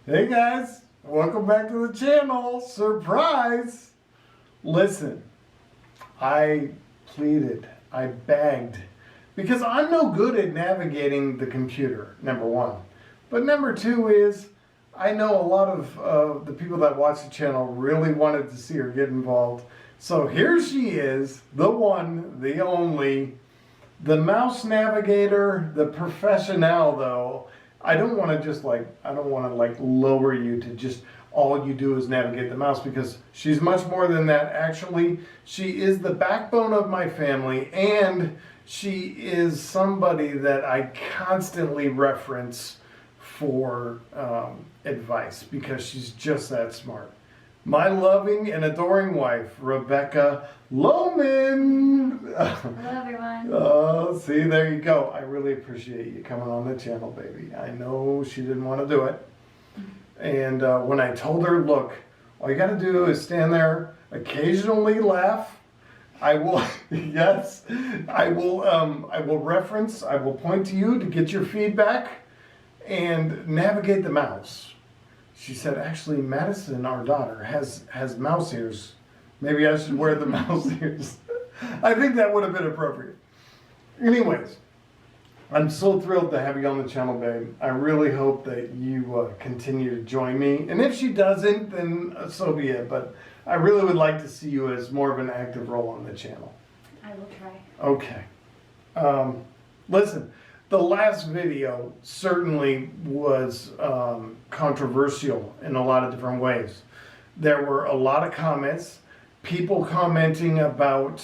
Hey guys, welcome back to the channel. Surprise! Listen, I pleaded, I begged, because I'm no good at navigating the computer, number one. But number two is, I know a lot of the people that watch the channel really wanted to see her get involved. So here she is, the one, the only, the mouse navigator, the professional though. I don't want to lower you to just all you do is navigate the mouse, because she's much more than that. Actually, she is the backbone of my family, and she is somebody that I constantly reference for advice because she's just that smart. My loving and adoring wife, Rebecca Lohman. Hello, everyone. Oh, see, there you go. I really appreciate you coming on the channel, baby. I know she didn't want to do it. And when I told her, look, all you got to do is stand there, occasionally laugh. I will, yes, I will reference, I will point to you to get your feedback and navigate the mouse. She said, actually, Madison, our daughter, has mouse ears. Maybe I should wear the mouse ears. I think that would have been appropriate. Anyways, I'm so thrilled to have you on the channel, babe. I really hope that you continue to join me. And if she doesn't, then so be it. But I really would like to see you as more of an active role on the channel. I will try. Okay. Listen, the last video certainly was controversial in a lot of different ways. There were a lot of comments, people commenting about,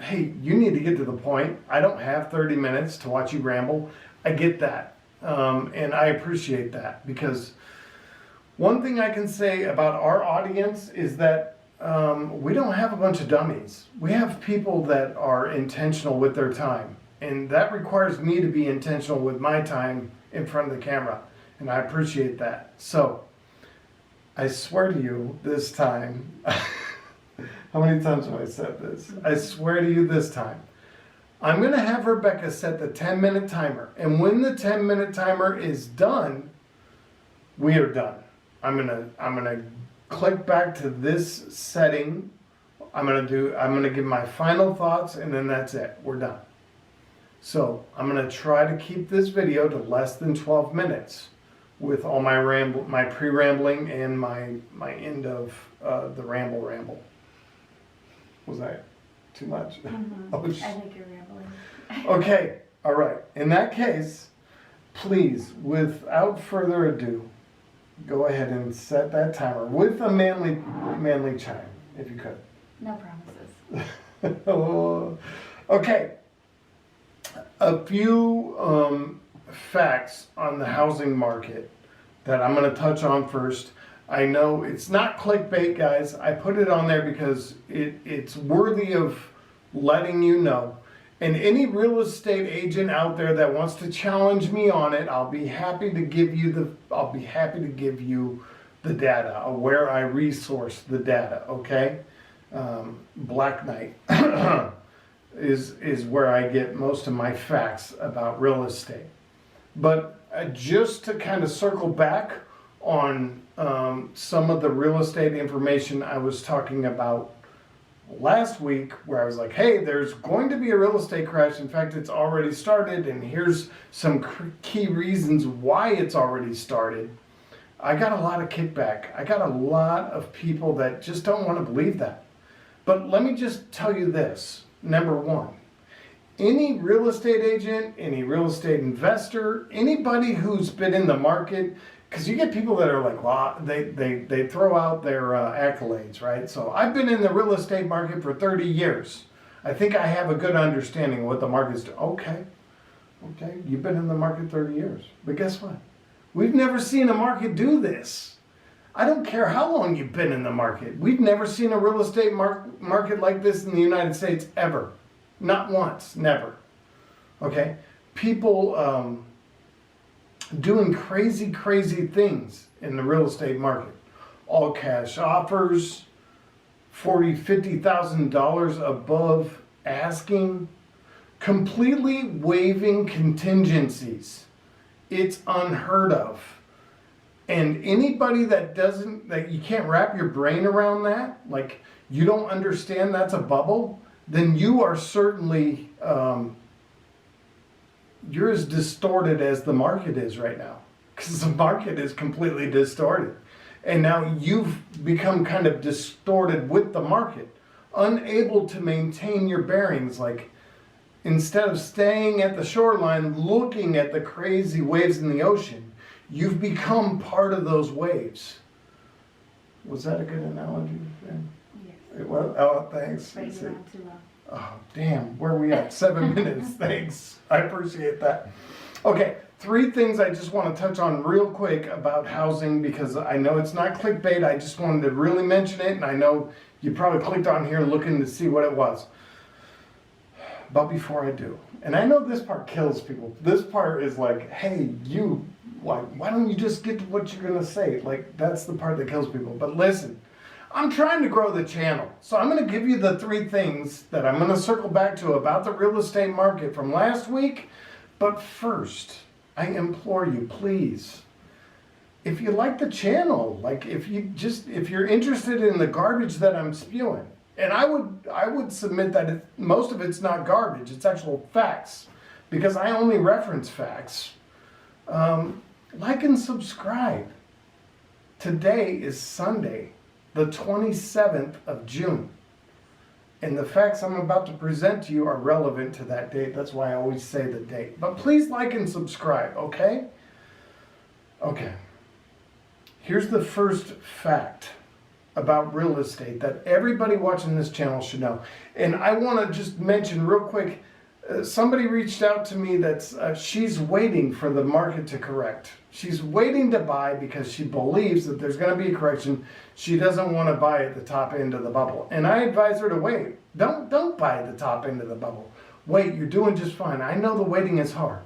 hey, you need to get to the point. I don't have 30 minutes to watch you ramble. I get that, and I appreciate that, because one thing I can say about our audience is that we don't have a bunch of dummies. We have people that are intentional with their time. And that requires me to be intentional with my time in front of the camera. And I appreciate that. So, I swear to you this time, how many times have I said this? I swear to you this time, I'm going to have Rebecca set the 10-minute timer. And when the 10-minute timer is done, we are done. I'm gonna click back to this setting. I'm gonna give my final thoughts, and then that's it. We're done. So I'm going to try to keep this video to less than 12 minutes with all my my pre-rambling and my end of the ramble. Was that too much? Mm-hmm. Oh, I think you're rambling. Okay, all right. In that case, please, without further ado, go ahead and set that timer with a manly chime, if you could. No promises. Oh, okay. A few facts on the housing market that I'm going to touch on first. I know it's not clickbait, guys. I put it on there because it's worthy of letting you know. And any real estate agent out there that wants to challenge me on it, I'll be happy to give you the data, where I resource the data. Okay, Black Knight. is where I get most of my facts about real estate. But just to kind of circle back on some of the real estate information I was talking about last week, where I was like, hey, there's going to be a real estate crash. In fact, it's already started, and here's some key reasons why it's already started. I got a lot of kickback. I got a lot of people that just don't want to believe that. But let me just tell you this. Number one, any real estate agent, any real estate investor, anybody who's been in the market, because you get people that are like, well, they throw out their accolades, right? So I've been in the real estate market for 30 years. I think I have a good understanding of what the market's doing. Okay, you've been in the market 30 years. But guess what? We've never seen a market do this. I don't care how long you've been in the market. We've never seen a real estate market like this in the United States ever. Not once, never. Okay? People doing crazy things in the real estate market. All cash offers, $40,000, $50,000 above asking, completely waiving contingencies. It's unheard of. And anybody that you can't wrap your brain around that, like you don't understand that's a bubble, then you are certainly, you're as distorted as the market is right now. Because the market is completely distorted. And now you've become kind of distorted with the market, unable to maintain your bearings. Like instead of staying at the shoreline, looking at the crazy waves in the ocean, you've become part of those waves. Was that a good analogy? Yes. Well, oh, thanks. But you went too long. Oh, damn. Where are we at? 7 minutes. Thanks. I appreciate that. Okay, 3 things I just want to touch on real quick about housing because I know it's not clickbait. I just wanted to really mention it, and I know you probably clicked on here looking to see what it was. But before I do, and I know this part kills people. This part is like, hey, why don't you just get to what you're going to say? Like, that's the part that kills people. But listen, I'm trying to grow the channel. So I'm going to give you the 3 things that I'm going to circle back to about the real estate market from last week. But first, I implore you, please, if you like the channel, like if you're interested in the garbage that I'm spewing, and I would submit that most of it's not garbage, it's actual facts, because I only reference facts. Like and subscribe. Today is Sunday, the 27th of June. And the facts I'm about to present to you are relevant to that date. That's why I always say the date. But please like and subscribe, okay? Okay. Here's the first fact about real estate that everybody watching this channel should know. And I want to just mention real quick, somebody reached out to me that's she's waiting for the market to correct. She's waiting to buy because she believes that there's going to be a correction. She doesn't want to buy at the top end of the bubble. And I advise her to wait. Don't buy at the top end of the bubble. Wait, you're doing just fine. I know the waiting is hard.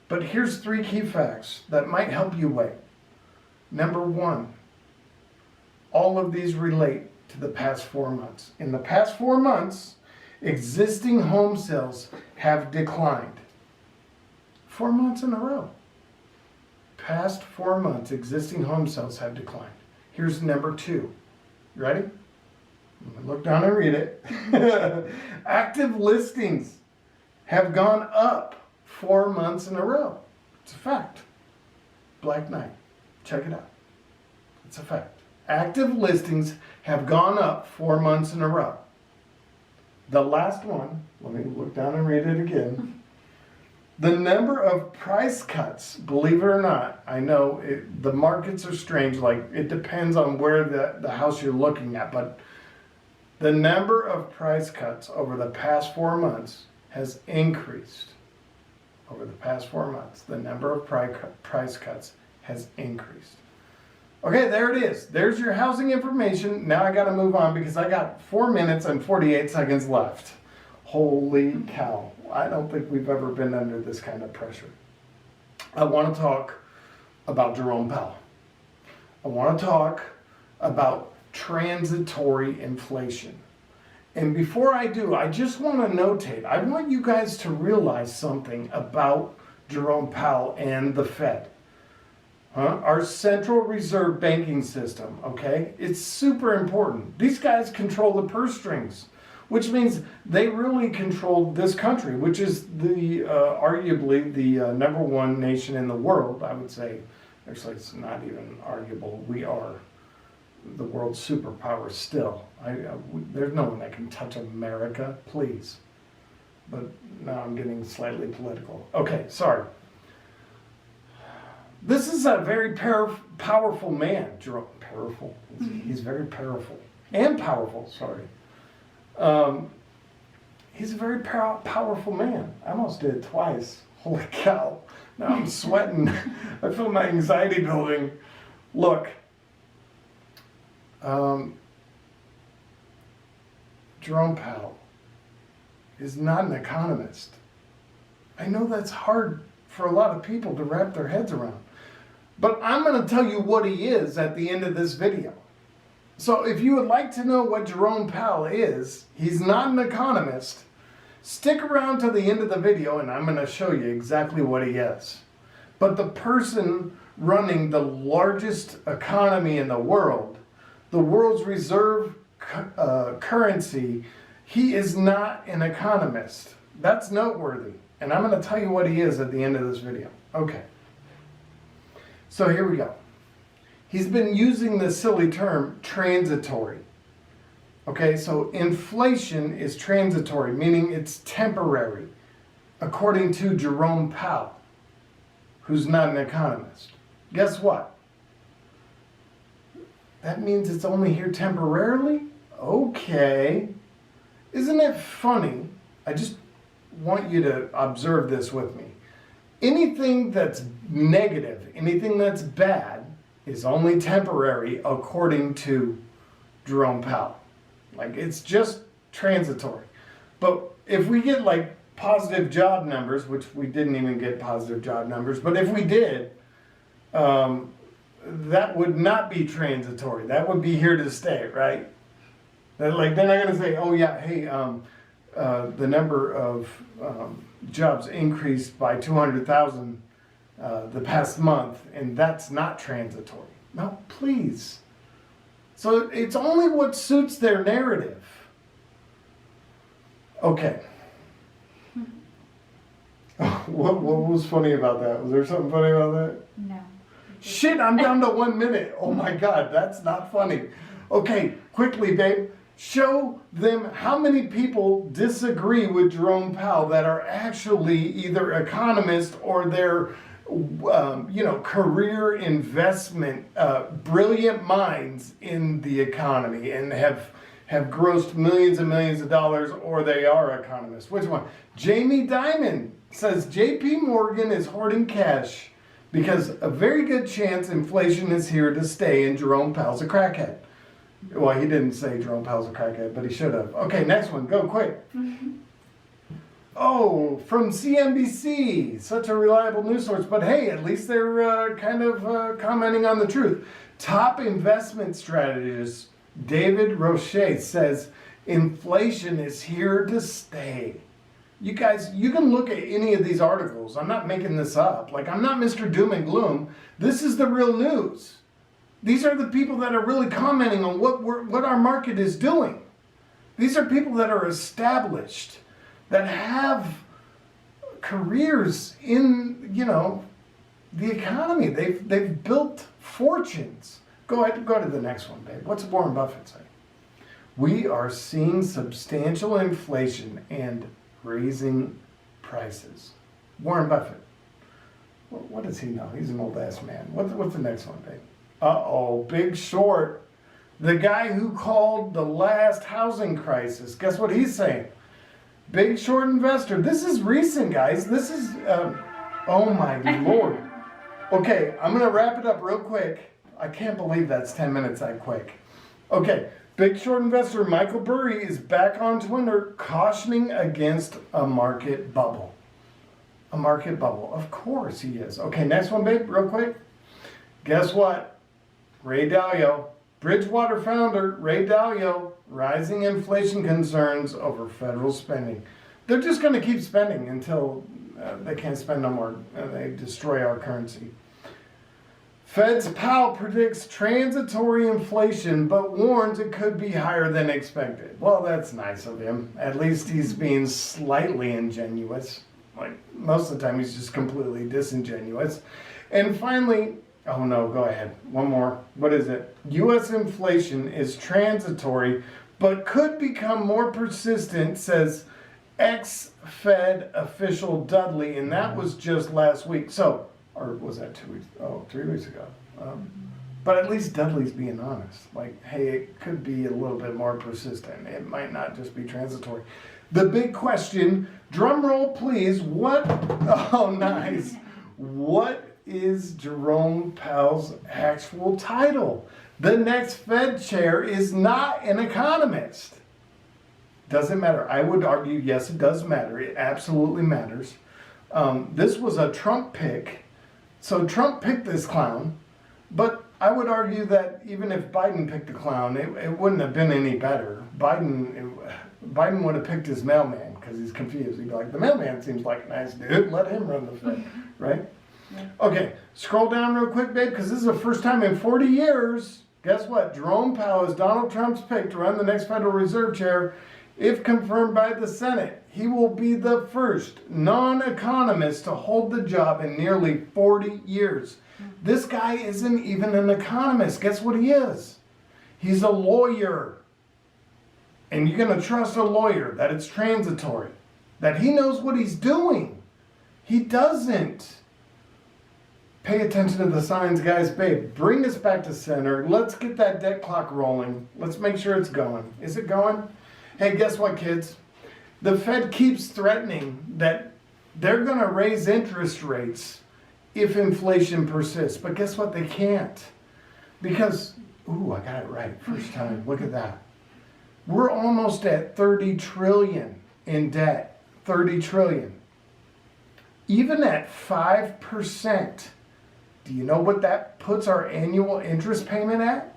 But here's 3 key facts that might help you wait. Number 1, all of these relate to the past 4 months. In the past 4 months, existing home sales have declined. 4 months in a row. Past 4 months, existing home sales have declined. Here's number 2. Ready? I'm gonna look down and read it. Active listings have gone up 4 months in a row. It's a fact. Black Knight. Check it out. It's a fact. Active listings have gone up 4 months in a row. The last one, let me look down and read it again. The number of price cuts, believe it or not, I know the markets are strange, like it depends on where the house you're looking at, but the number of price cuts over the past 4 months has increased. Over the past 4 months, the number of price cuts has increased. Okay, there it is. There's your housing information. Now I got to move on because I got 4 minutes and 48 seconds left. Holy cow. I don't think we've ever been under this kind of pressure. I want to talk about Jerome Powell. I want to talk about transitory inflation. And before I do, I just want to notate, I want you guys to realize something about Jerome Powell and the Fed. Our Central Reserve banking system, okay? It's super important. These guys control the purse strings, which means they really control this country, which is the arguably the #1 nation in the world, I would say. Actually, it's not even arguable. We are the world's superpower still. There's no one that can touch America, please. But now I'm getting slightly political. Okay, sorry. This is a very powerful man, Jerome. Powerful. He's very powerful. And powerful, sorry. He's a very powerful man. I almost did it twice. Holy cow. Now I'm sweating. I feel my anxiety building. Look. Jerome Powell is not an economist. I know that's hard for a lot of people to wrap their heads around. But I'm going to tell you what he is at the end of this video. So if you would like to know what Jerome Powell is, he's not an economist. Stick around to the end of the video and I'm going to show you exactly what he is. But the person running the largest economy in the world's reserve currency, he is not an economist. That's noteworthy. And I'm going to tell you what he is at the end of this video. Okay. So here we go. He's been using the silly term transitory. Okay, so inflation is transitory, meaning it's temporary, according to Jerome Powell, who's not an economist. Guess what? That means it's only here temporarily? Okay. Isn't it funny? I just want you to observe this with me. Anything that's negative, anything that's bad, is only temporary according to Jerome Powell. Like, it's just transitory. But if we get like positive job numbers, which we didn't even get positive job numbers, but if we did, that would not be transitory. That would be here to stay, right? Like, they're not going to say, oh yeah, hey, the number of jobs increased by 200,000 the past month, and that's not transitory. No, please. So it's only what suits their narrative. Okay. What was funny about that? Was there something funny about that? No. Shit, I'm down to 1 minute. Oh my God, that's not funny. Okay, quickly, babe. Show them how many people disagree with Jerome Powell that are actually either economists or they're, career investment, brilliant minds in the economy and have grossed millions and millions of dollars, or they are economists. Which one? Jamie Dimon says JP Morgan is hoarding cash because a very good chance inflation is here to stay and Jerome Powell's a crackhead. Well, he didn't say Jerome Powell's a crackhead, but he should have. Okay, next one. Go quick. Oh, from CNBC. Such a reliable news source. But hey, at least they're commenting on the truth. Top investment strategist David Roche says inflation is here to stay. You guys, you can look at any of these articles. I'm not making this up. Like, I'm not Mr. Doom and Gloom. This is the real news. These are the people that are really commenting on what our market is doing. These are people that are established, that have careers in, the economy. They've built fortunes. Go ahead, go to the next one, babe. What's Warren Buffett say? We are seeing substantial inflation and raising prices. Warren Buffett. What does he know? He's an old ass man. What's the next one, babe? Uh-oh, Big Short. The guy who called the last housing crisis. Guess what he's saying? Big Short investor. This is recent, guys. This is, oh my Lord. Okay, I'm going to wrap it up real quick. I can't believe that's 10 minutes that quick. Okay, Big Short investor Michael Burry is back on Twitter cautioning against a market bubble. A market bubble. Of course he is. Okay, next one, babe, real quick. Guess what? Ray Dalio, Bridgewater founder Ray Dalio, rising inflation concerns over federal spending. They're just going to keep spending until they can't spend no more. They destroy our currency. Fed's Powell predicts transitory inflation, but warns it could be higher than expected. Well, that's nice of him. At least he's being slightly ingenuous. Like, most of the time he's just completely disingenuous. And finally, oh no, go ahead. One more. What is it? U.S. inflation is transitory, but could become more persistent, says ex-Fed official Dudley, and that was just last week. So, or was that 2 weeks? Oh, 3 weeks ago. But at least Dudley's being honest. Like, hey, it could be a little bit more persistent. It might not just be transitory. The big question, drum roll please, oh nice. What is Jerome Powell's actual title? The next Fed chair is not an economist. Doesn't matter. I would argue, yes, it does matter. It absolutely matters. This was a Trump pick. So Trump picked this clown, but I would argue that even if Biden picked a clown, it wouldn't have been any better. Biden would have picked his mailman because he's confused. He'd be like, the mailman seems like a nice dude. Let him run the Fed, right? Okay, scroll down real quick, babe, because this is the first time in 40 years. Guess what? Jerome Powell is Donald Trump's pick to run the next Federal Reserve chair. If confirmed by the Senate, he will be the first non-economist to hold the job in nearly 40 years. This guy isn't even an economist. Guess what he is? He's a lawyer. And you're going to trust a lawyer that it's transitory, that he knows what he's doing. He doesn't. Pay attention to the signs, guys. Babe, bring us back to center. Let's get that debt clock rolling. Let's make sure it's going. Is it going? Hey, guess what, kids? The Fed keeps threatening that they're going to raise interest rates if inflation persists. But guess what? They can't. Because, ooh, I got it right first time. Look at that. We're almost at 30 trillion in debt. 30 trillion. Even at 5%, do you know what that puts our annual interest payment at?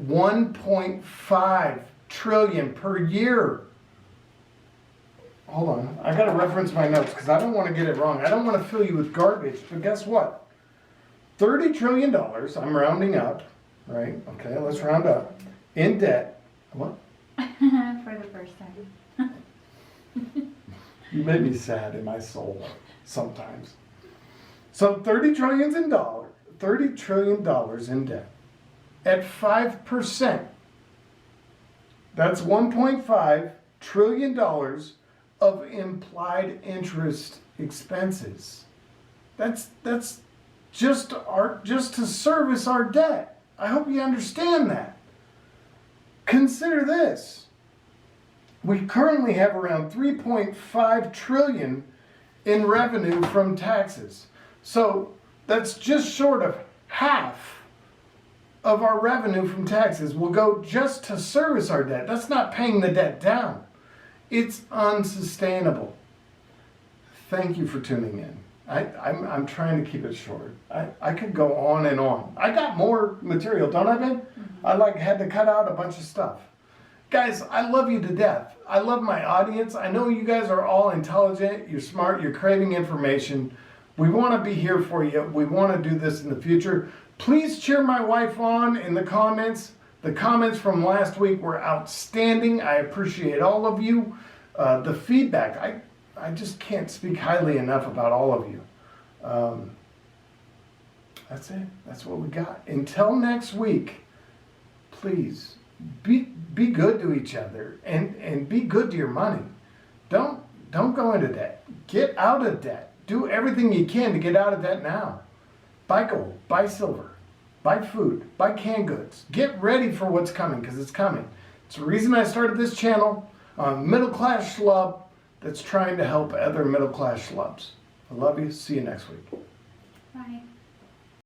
1.5 trillion per year. Hold on, I gotta reference my notes because I don't want to get it wrong. I don't want to fill you with garbage, but guess what? $30 trillion, I'm rounding up, right? Okay, let's round up. In debt. What? For the first time. You make me sad in my soul sometimes. So $30 trillion in debt. At 5%, that's $1.5 trillion of implied interest expenses. That's just to service our debt. I hope you understand that. Consider this. We currently have around 3.5 trillion in revenue from taxes. So that's just short of half of our revenue from taxes will go just to service our debt. That's not paying the debt down. It's unsustainable. Thank you for tuning in. I'm trying to keep it short. I could go on and on. I got more material, don't I, Ben? I had to cut out a bunch of stuff. Guys, I love you to death. I love my audience. I know you guys are all intelligent, you're smart, you're craving information. We want to be here for you. We want to do this in the future. Please cheer my wife on in the comments. The comments from last week were outstanding. I appreciate all of you. The feedback, I just can't speak highly enough about all of you. That's it. That's what we got. Until next week, please be good to each other and be good to your money. Don't go into debt. Get out of debt. Do everything you can to get out of debt now. Buy gold, buy silver, buy food, buy canned goods. Get ready for what's coming, because it's coming. It's the reason I started this channel. Middle class schlub that's trying to help other middle class schlubs. I love you. See you next week. Bye.